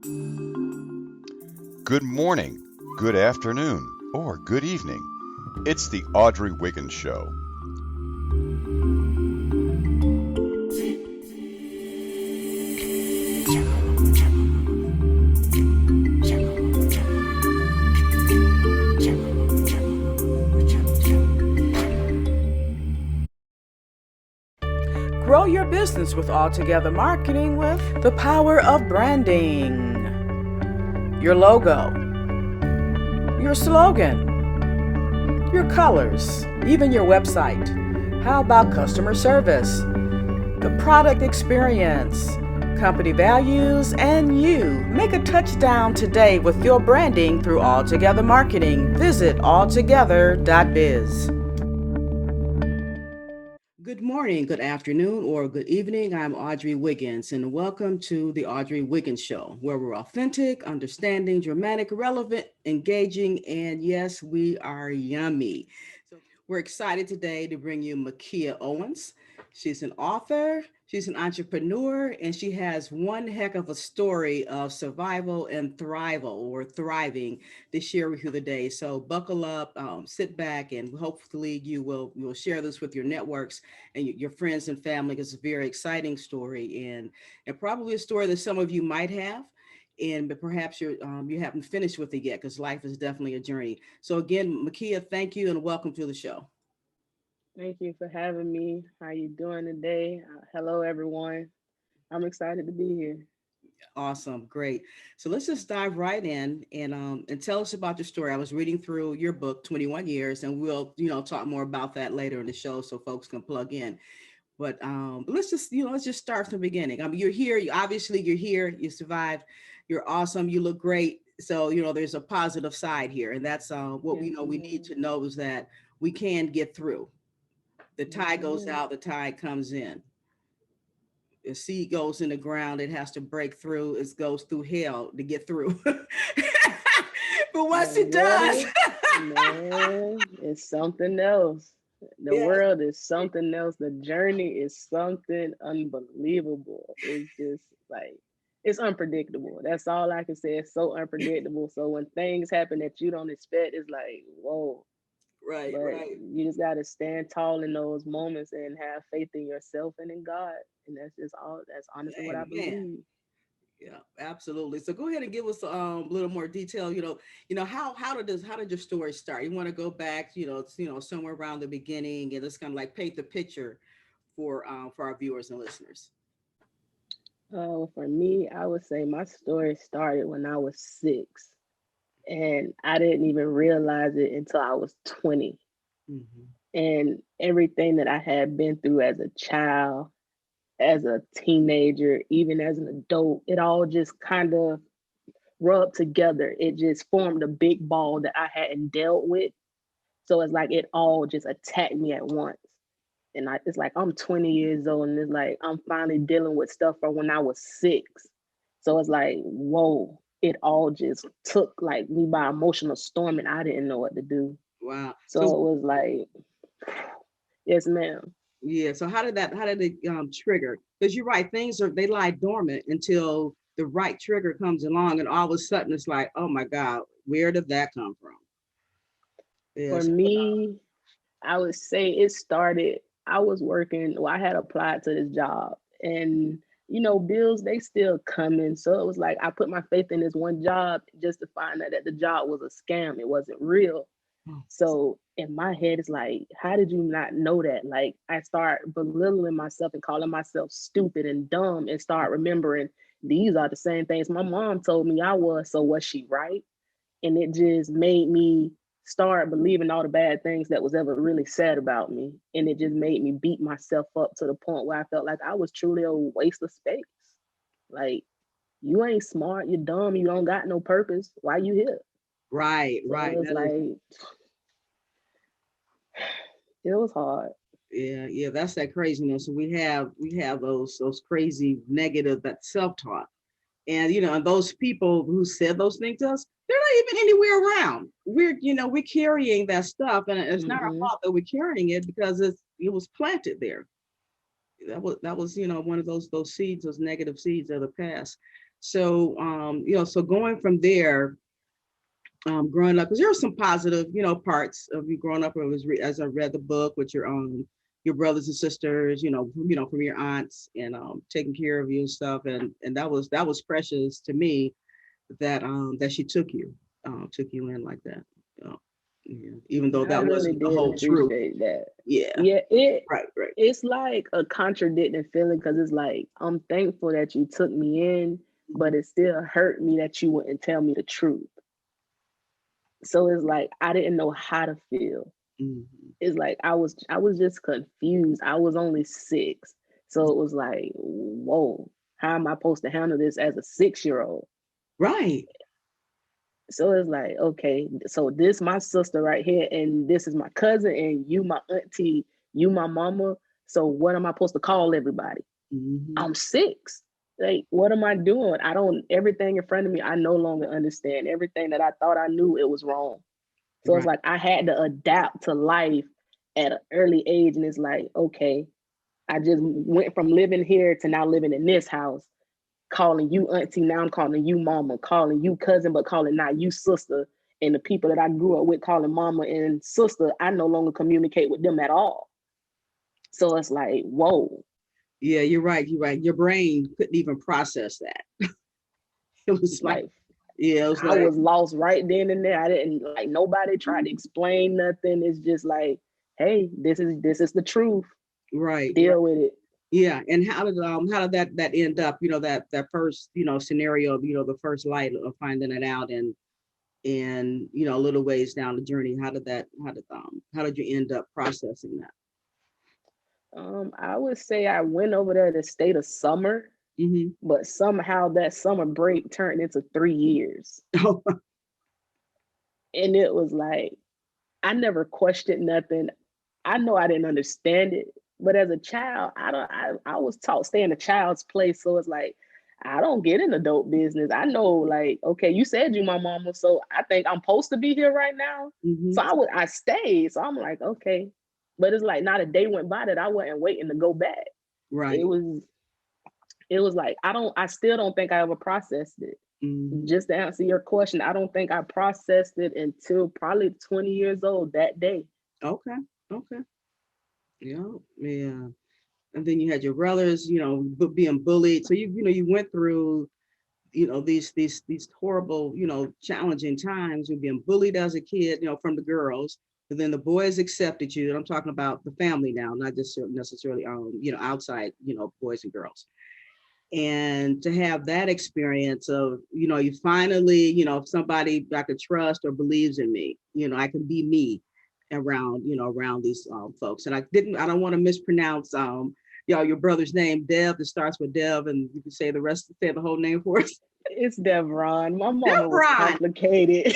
Good morning, good afternoon, or good evening. It's the Audrey Wiggins Show. Grow your business with Altogether Marketing with the power of branding. Your logo, your slogan, your colors, even your website. How about customer service, the product experience, company values, and you? Make a touchdown today with your branding through Altogether Marketing. Visit altogether.biz. Good morning, good afternoon, or good evening. I'm Audrey Wiggins, and welcome to the Audrey Wiggins Show, where we're authentic, understanding, dramatic, relevant, engaging, and yes, we are yummy. So we're excited today to bring you Makia Owens. She's an author, she's an entrepreneur, and she has one heck of a story of survival and thrival or thriving to share with you today. So buckle up, sit back, and hopefully you will share this with your networks and your friends and family. It's a very exciting story and probably a story that some of you might have. And but perhaps you haven't finished with it yet because life is definitely a journey. So again, Makia, thank you and welcome to the show. Thank you for having me. How you doing today? Hello, everyone. I'm excited to be here. Awesome, great. So let's just dive right in and tell us about your story. I was reading through your book, 21 Years, and we'll talk more about that later in the show so folks can plug in. But let's just start from the beginning. I mean, you're here. You're here. You survived. You're awesome. You look great. So there's a positive side here, and that's what Yes, we need ma'am. to know is that we can get through. The Yes, tide goes ma'am. out. The tide comes in. The seed goes in the ground. It has to break through. It goes through hell to get through. But The once it does, water, man, is something else. The yes, world is something else. The journey is something unbelievable. It's just like, it's unpredictable. That's all I can say. It's so unpredictable. So when things happen that you don't expect, it's like, whoa. right, But right. you just got to stand tall in those moments and have faith in yourself and in God. And that's just all, that's honestly what I Amen. believe. Yeah, absolutely. So go ahead and give us a little more detail. How did your story start? You want to go back, somewhere around the beginning, and just kind of like paint the picture for our viewers and listeners. For me, I would say my story started when I was 6, and I didn't even realize it until I was 20. Hmm. And everything that I had been through as a child, as a teenager, even as an adult, it all just kind of rubbed together. It just formed a big ball that I hadn't dealt with. So it's like it all just attacked me at once. And it's like I'm 20 years old, and it's like I'm finally dealing with stuff from when I was 6. So it's like, whoa, it all just took like me by emotional storm, and I didn't know what to do. Wow. So So it was like, yes, ma'am. yeah. So how did it trigger? Because you're right, they lie dormant until the right trigger comes along, and all of a sudden it's like, oh my God, where did that come from? For Yes. me, I would say it started. I was working. Well, I had applied to this job, and bills they still coming. So it was like I put my faith in this one job just to find out that the job was a scam. It wasn't real. So in my head, it's like, how did you not know that? Like I start belittling myself and calling myself stupid and dumb, and start remembering these are the same things my mom told me I was. So was she right? And it just made me start believing all the bad things that was ever really said about me, and it just made me beat myself up to the point where I felt like I was truly a waste of space. Like, you ain't smart, you're dumb, you don't got no purpose, why you here? Right, So right. it was That is. like, it was hard. Yeah, yeah, that's that craziness. We have those crazy negative that self-talk. And those people who said those things to us, they're not even anywhere around. We're carrying that stuff, and it's not our Hmm. fault that we're carrying it because it was planted there. That was one of those seeds, those negative seeds of the past. So, so going from there, growing up, because there are some positive, parts of you growing up. It was as I read the book with your brothers and sisters, from your aunts and taking care of you and stuff, and that was precious to me that she took you in like that. Yeah. Even though I that really wasn't the did whole truth. appreciate that. Yeah. Yeah, Right. it's like a contradicting feeling because it's like I'm thankful that you took me in, but it still hurt me that you wouldn't tell me the truth. So it's like I didn't know how to feel. Mm-hmm. It's like I was just confused. I was only 6. So it was like, whoa, how am I supposed to handle this as a 6-year-old? Right. So it's like, okay, so this my sister right here, and this is my cousin, and you my auntie, you my mama. So what am I supposed to call everybody? Mm-hmm. I'm 6. Like, what am I doing? I don't, everything in front of me, I no longer understand. Everything that I thought I knew, it was wrong. So it's Right. like I had to adapt to life at an early age. And it's like, okay, I just went from living here to now living in this house, calling you auntie, now I'm calling you mama, calling you cousin, but calling not you sister. And the people that I grew up with calling mama and sister, I no longer communicate with them at all. So it's like, whoa. Yeah, you're right. You're right. Your brain couldn't even process that. It was It's like, like yeah, it was I like, was lost right then and there. I didn't like nobody tried to explain nothing. It's just like, hey, this is the truth. right. Deal with it. Yeah, and how did that end up? That first scenario, the first light of finding it out, and a little ways down the journey, how did you end up processing that? I would say I went over there to stay the summer, Mm-hmm. but somehow that summer break turned into 3 years. Oh, And it was like, I never questioned nothing. I know I didn't understand it, but as a child, I was taught stay in a child's place. So it's like, I don't get in adult business. I know, like, okay, you said you my mama, so I think I'm supposed to be here right now. mm-hmm. So I stayed. So I'm like, okay. But it's like not a day went by that I wasn't waiting to go back. It Right. was it was like I still don't think I ever processed it. Mm-hmm. Just to answer your question, I don't think I processed it until probably 20 years old that day. Okay. Okay. Yeah. Yeah. And then you had your brothers, being bullied. So you went through, these horrible, challenging times. You're being bullied as a kid, from the girls, but then the boys accepted you. And I'm talking about the family now, not just necessarily, outside, boys and girls. And to have that experience of, you finally, somebody I could trust or believes in me, I can be me around these folks. And I don't want to mispronounce, your brother's name, Dev. It starts with Dev, and you can say the whole name for us. It's Devron. My mama was Devron. complicated.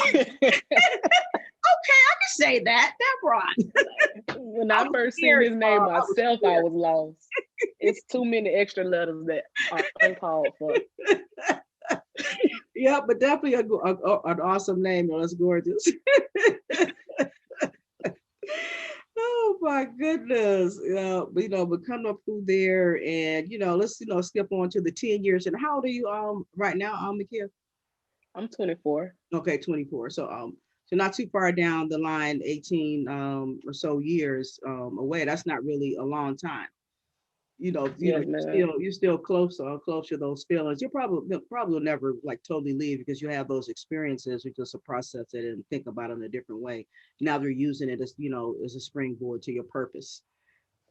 Okay, I can say that. Devron. When I first seen his name myself, I was lost. It's too many extra letters that are uncalled for. Yeah, but definitely an awesome name. That's gorgeous. Oh my goodness. But coming up through there, and let's skip on to the 10 years. And how old are you right now, Makia? I'm 24. Okay, 24. So not too far down the line, 18 or so years away. That's not really a long time. Yes, man. You're still close to those feelings. You probably will never like totally leave because you have those experiences. You just process it and think about it in a different way. Now they're using it as a springboard to your purpose.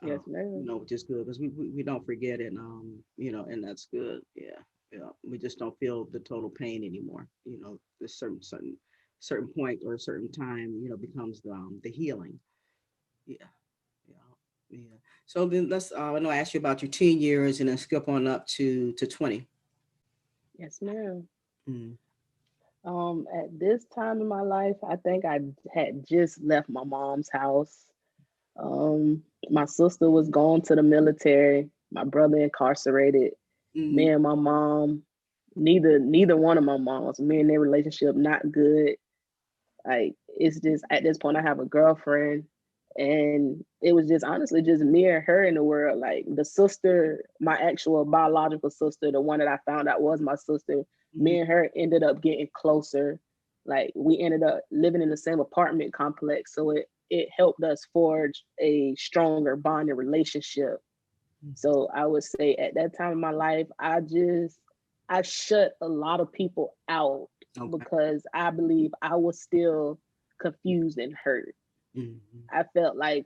Yes, man. Which is good because we don't forget it. And that's good. Yeah, yeah. We just don't feel the total pain anymore. The certain point or a certain time, becomes the healing. Yeah. Yeah, yeah. So then let's I know I asked you about your 10 years and then skip on up to 20. Yes, ma'am. Mm. At this time in my life, I think I had just left my mom's house. My sister was gone to the military, my brother incarcerated, me Mm. and my mom, neither one of my moms, me and their relationship not good. Like it's just at this point I have a girlfriend And it was just honestly just me and her in the world. Like the sister, my actual biological sister, the one that I found out was my sister, me and her ended up getting closer. Like we ended up living in the same apartment complex. So it helped us forge a stronger bonding relationship. So I would say at that time in my life, I shut a lot of people out because I believe I was still confused and hurt. I felt like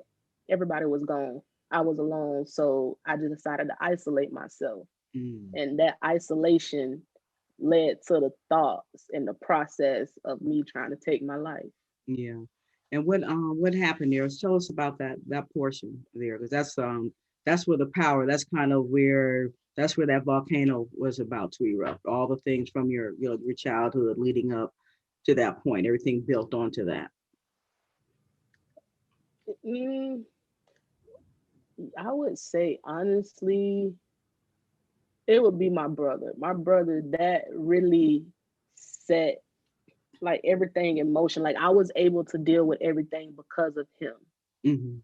everybody was gone. I was alone. So I just decided to isolate myself. And that isolation led to the thoughts and the process of me trying to take my life. Yeah. And what happened there? Tell us about that portion there, because that's where the power, that's kind of where that's where that volcano was about to erupt. All the things from your childhood leading up to that point, everything built onto that. Mm, I would say honestly, it would be my brother. My brother that really set like everything in motion. Like I was able to deal with everything because of him. Mm-hmm.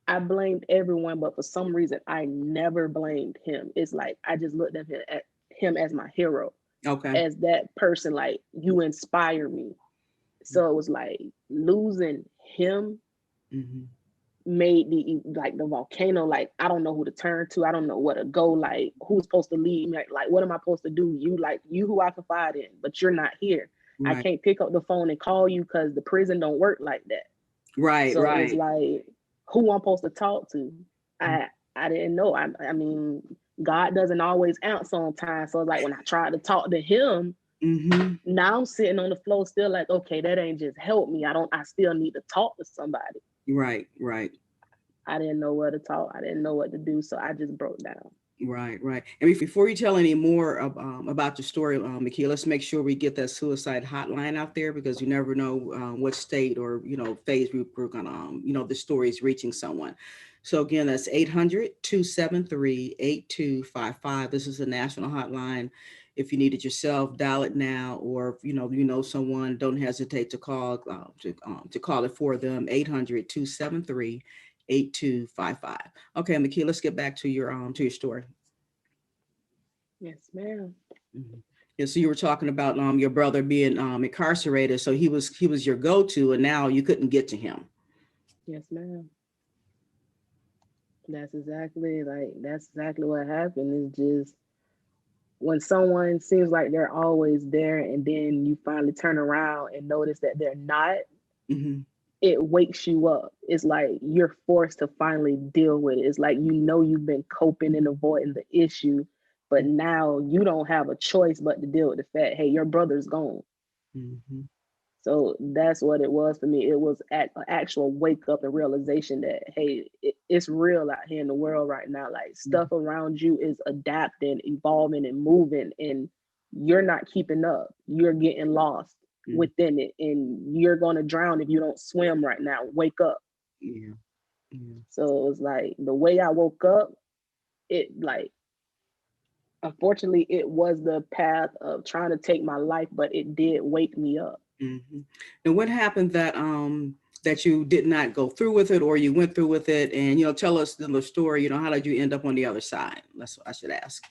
I blamed everyone, but for some reason I never blamed him. It's like I just looked at him as my hero. Okay. As that person, like you inspire me. So it was like losing him made the volcano, like I don't know who to turn to, I don't know where to go, like who's supposed to lead me, like what am I supposed to do? You who I confide in, but you're not here. Right. I can't pick up the phone and call you because the prison don't work like that. Right. So right. it's like who I'm supposed to talk to. I didn't know. I mean, God doesn't always answer on time. So like when I tried to talk to him, now I'm sitting on the floor still like, okay, that ain't just help me. I still need to talk to somebody. Right. I didn't know where to talk. I didn't know what to do. So I just broke down. Right. And before you tell any more about your story, Makia, let's make sure we get that suicide hotline out there, because you never know what state or, phase we're going to, the story is reaching someone. So again, that's 800-273-8255. This is a national hotline. If you need it yourself, dial it now, or if you know someone, don't hesitate to call to call it for them. 800-273-8255. Okay, Makia, let's get back to your story. Yes, ma'am. Yeah, so you were talking about your brother being incarcerated, so he was your go-to, and now you couldn't get to him. Yes, ma'am. That's exactly what happened. It's just when someone seems like they're always there, and then you finally turn around and notice that they're not, it wakes you up. It's like you're forced to finally deal with it. It's like you've been coping and avoiding the issue, but now you don't have a choice but to deal with the fact, hey, your brother's gone. So that's what it was for me. It was an actual wake up and realization that, hey, it's real out here in the world right now. Like stuff around you is adapting, evolving, and moving, and you're not keeping up. You're getting lost within it, and you're going to drown if you don't swim right now. Wake up. Yeah. So it was like the way I woke up, unfortunately, it was the path of trying to take my life, but it did wake me up. And what happened that you did not go through with it, or you went through with it? And tell us the story. How did you end up on the other side? That's what I should ask.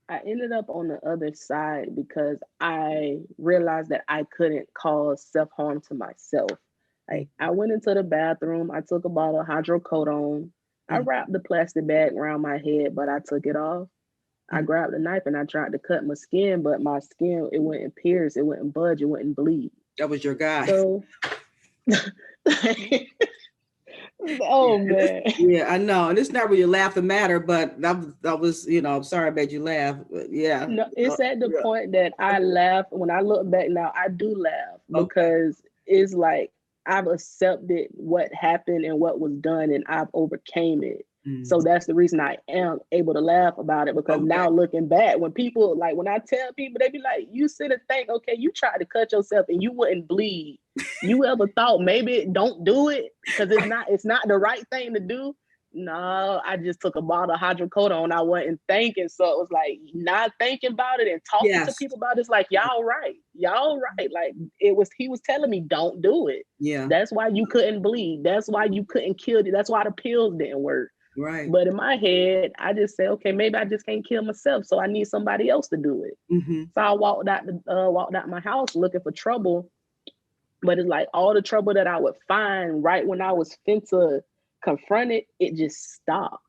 I ended up on the other side because I realized that I couldn't cause self-harm to myself. Like I went into the bathroom, I took a bottle of hydrocodone, I wrapped the plastic bag around my head, but I took it off. I grabbed a knife and I tried to cut my skin, but my skin, it wouldn't pierce, it wouldn't budge, it wouldn't bleed. That was your guy. So, oh man. Yeah, I know. And it's not really laugh the matter, but that was, I'm sorry I made you laugh. But yeah. No, it's at the point that I laugh. When I look back now, I do laugh because it's like I've accepted what happened and what was done, and I've overcame it. So that's the reason I am able to laugh about it, because now looking back, when people, like when I tell people, they be like, you sit and think, okay, you tried to cut yourself and you wouldn't bleed. You ever thought maybe don't do it because it's not the right thing to do? No, I just took a bottle of hydrocodone. I wasn't thinking. So it was like not thinking about it and talking to Yes. people about it. It's like, y'all right. Y'all right. Like he was telling me, don't do it. Yeah. That's why you couldn't bleed. That's why you couldn't kill. That's why the pills didn't work. Right. But in my head, I just say, okay, maybe I just can't kill myself. So I need somebody else to do it. Mm-hmm. So I walked out my house looking for trouble. But it's like all the trouble that I would find right when I was finna confront it, it just stopped.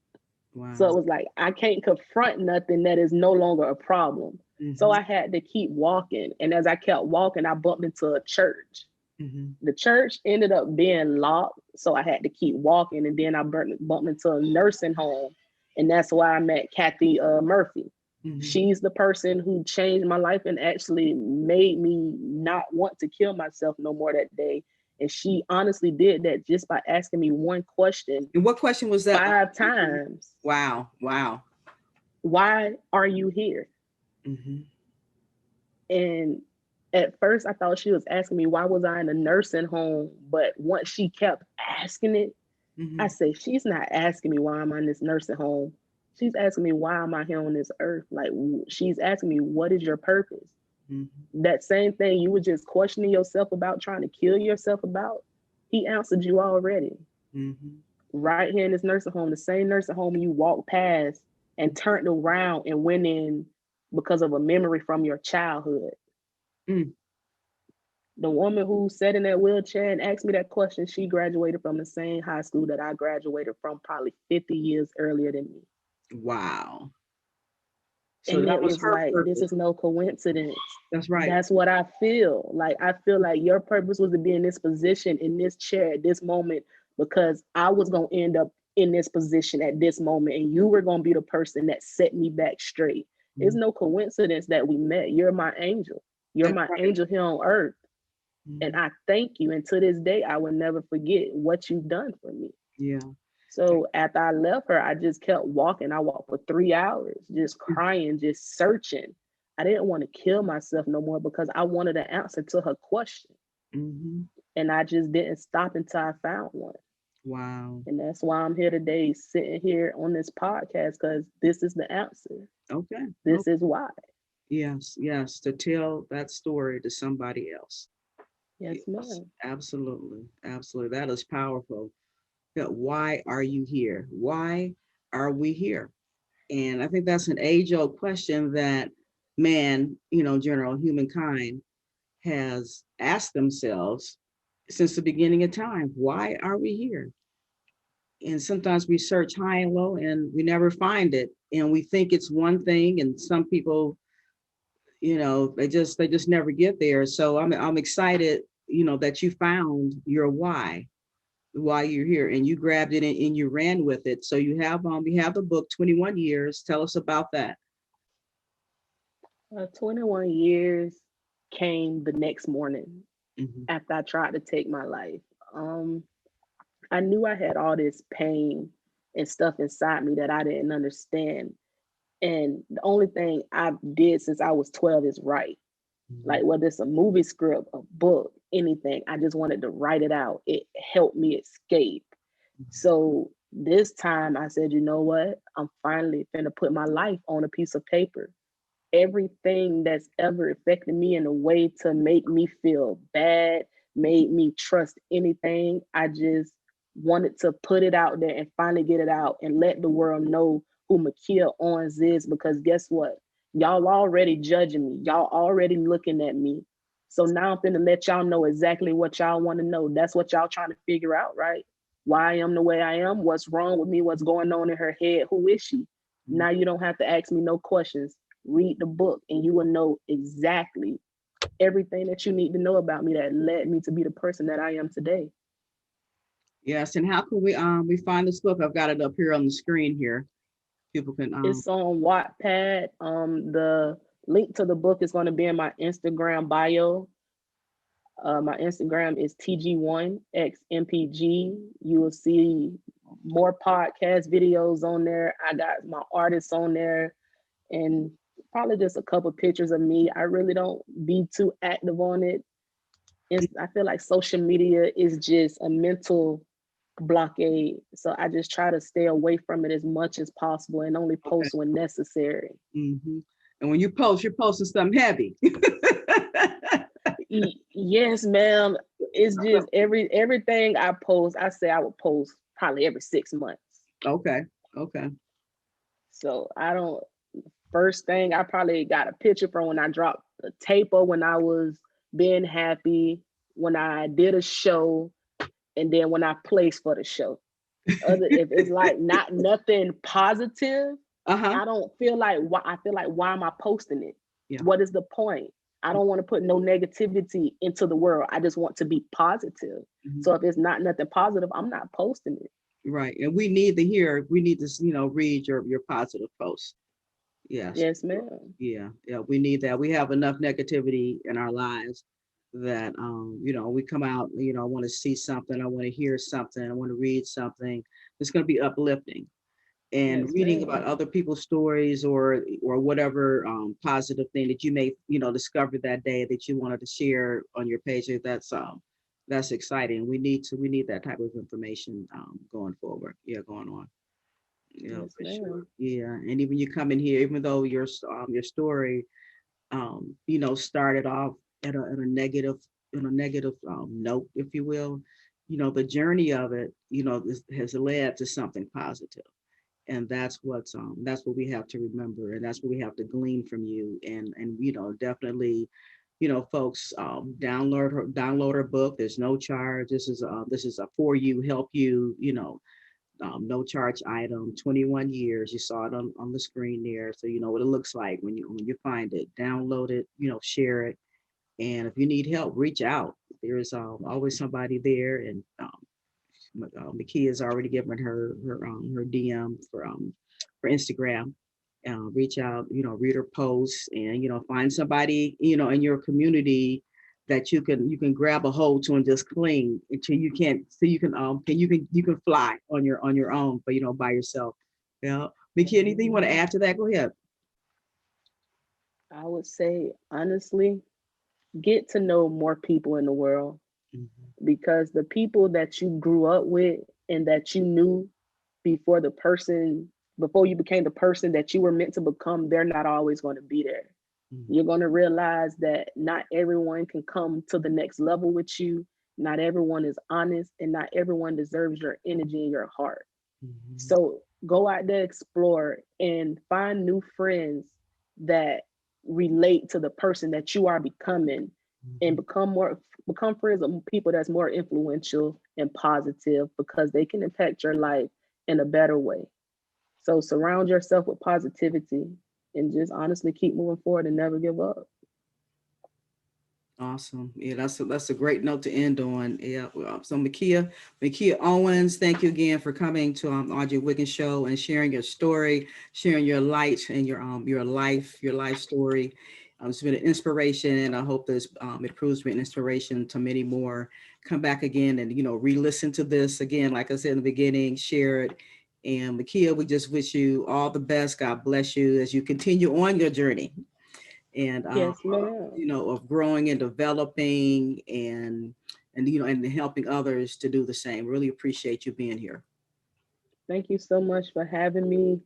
Wow. So it was like, I can't confront nothing that is no longer a problem. Mm-hmm. So I had to keep walking. And as I kept walking, I bumped into a church. Mm-hmm. The church ended up being locked. So I had to keep walking. And then I bumped into a nursing home. And that's why I met Kathy Murphy. Mm-hmm. She's the person who changed my life and actually made me not want to kill myself no more that day. And she honestly did that just by asking me one question. And what question was that? 5 times. Wow. Wow. Why are you here? Mm-hmm. And at first I thought she was asking me why was I in a nursing home. But once she kept asking it, mm-hmm. I said, she's not asking me why I'm in this nursing home. She's asking me, why am I here on this earth? Like, she's asking me, what is your purpose? Mm-hmm. That same thing you were just questioning yourself about, trying to kill yourself about, he answered you already. Mm-hmm. Right here in this nursing home, the same nursing home you walked past and turned around and went in because of a memory from your childhood. Mm. The woman who sat in that wheelchair and asked me that question, she graduated from the same high school that I graduated from probably 50 years earlier than me. Wow. So and that it was her like, purpose. this is no coincidence. That's right. That's what I feel. Like, I feel like your purpose was to be in this position, in this chair at this moment, because I was going to end up in this position at this moment. And you were going to be the person that set me back straight. Mm-hmm. It's no coincidence that we met. You're my angel. You're my angel here on earth. Mm-hmm. And I thank you. And to this day, I will never forget what you've done for me. Yeah. So after I left her, I just kept walking. I walked for 3 hours, just crying, just searching. I didn't want to kill myself no more because I wanted an answer to her question. Mm-hmm. And I just didn't stop until I found one. Wow. And that's why I'm here today, sitting here on this podcast, because this is the answer. Okay. This is why. Yes, yes, to tell that story to somebody else. Yes, ma'am. Absolutely. Absolutely. That is powerful. Why are you here? Why are we here? And I think that's an age-old question that man, general humankind has asked themselves since the beginning of time. Why are we here? And sometimes we search high and low and we never find it. And we think it's one thing, and some people, they just never get there. So I'm excited, that you found your why you're here, and you grabbed it and you ran with it. So we have the book 21 years. Tell us about that. 21 years came the next morning. Mm-hmm. After I tried to take my life. I knew I had all this pain and stuff inside me that I didn't understand. And the only thing I did since I was 12 is write. Mm-hmm. Like, whether it's a movie script, a book, anything, I just wanted to write it out. It helped me escape. Mm-hmm. So this time I said, you know what? I'm finally finna put my life on a piece of paper. Everything that's ever affected me in a way to make me feel bad, made me trust anything, I just wanted to put it out there and finally get it out and let the world know who Makia Owens is, because guess what? Y'all already judging me. Y'all already looking at me. So now I'm finna let y'all know exactly what y'all want to know. That's what y'all trying to figure out, right? Why I am the way I am, what's wrong with me, what's going on in her head, who is she? Mm-hmm. Now you don't have to ask me no questions. Read the book and you will know exactly everything that you need to know about me that led me to be the person that I am today. Yes, and how can we find this book? I've got it up here on the screen here. People can It's on Wattpad. The link to the book is going to be in my Instagram bio. My Instagram is TG1XMPG. You will see more podcast videos on there. I got my artists on there, and probably just a couple pictures of me. I really don't be too active on it. I feel like social media is just a mental blockade. So I just try to stay away from it as much as possible and only post when necessary. Mm-hmm. And when you post, you're posting something heavy. Yes, ma'am. It's just everything I post, I say I would post probably every 6 months. Okay. So I don't, first thing, I probably got a picture from when I dropped the tape or when I was being happy, when I did a show, and then when I placed for the show. If it's like nothing positive, I don't feel like why am I posting it? Yeah. What is the point? I don't want to put no negativity into the world. I just want to be positive. Mm-hmm. So if it's not nothing positive, I'm not posting it. Right. And we need to read your positive posts. Yes, ma'am. Yeah. We need that. We have enough negativity in our lives that, we come out, I want to see something. I want to hear something. I want to read something. It's going to be uplifting. And Yes, reading ma'am. about other people's stories or whatever positive thing that you may, discover that day that you wanted to share on your page. That's exciting. We need that type of information going forward. Yeah, going on. Yeah, Yes, for ma'am. sure. Yeah, and even you come in here, even though your story, started off at a negative note, if you will, the journey of it, has led to something positive, and that's what we have to remember, and that's what we have to glean from you, and definitely, folks, download her book. There's no charge. This is a for you, help you, no charge item, 21 years. You saw it on the screen there. So you know what it looks like when you find it. Download it, share it. And if you need help, reach out. There is always somebody there. And Makia has already given her DM for Instagram. Reach out, read her posts, and find somebody in your community that you can grab a hold to and just cling until you can't, so you can fly on your own, but by yourself. Yeah. Mickey, anything you want to add to that? Go ahead. I would say honestly, get to know more people in the world, because the people that you grew up with and that you knew before you became the person that you were meant to become, they're not always going to be there. You're going to realize that not everyone can come to the next level with you. Not everyone is honest, and not everyone deserves your energy and your heart. So go out there, explore, and find new friends that relate to the person that you are becoming, and become friends with people that's more influential and positive, because they can impact your life in a better way. So surround yourself with positivity and just honestly keep moving forward and never give up. Awesome. Yeah, that's a great note to end on. Yeah. So Makia Owens, thank you again for coming to Audrey Wiggins show and sharing your story, sharing your light and your life story. It's been an inspiration, and I hope this it proves to be an inspiration to many more. Come back again and re-listen to this again. Like I said in the beginning, share it. And Makia, we just wish you all the best. God bless you as you continue on your journey. And Yes, ma'am. of growing and developing and helping others to do the same. Really appreciate you being here. Thank you so much for having me.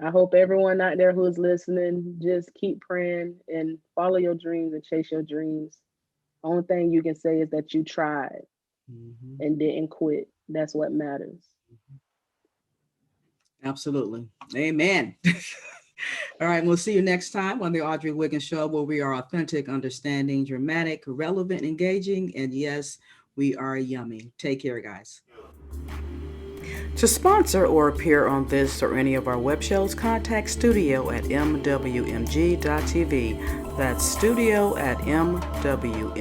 I hope everyone out there who is listening, just keep praying and follow your dreams and chase your dreams. Only thing you can say is that you tried and didn't quit. That's what matters. Absolutely. Amen. All right, we'll see you next time on the Audrey Wiggins Show, where we are authentic, understanding, dramatic, relevant, engaging, and yes, we are yummy. Take care, guys. To sponsor or appear on this or any of our web shows, contact studio at mwmg.tv. That's studio at mwmg.tv.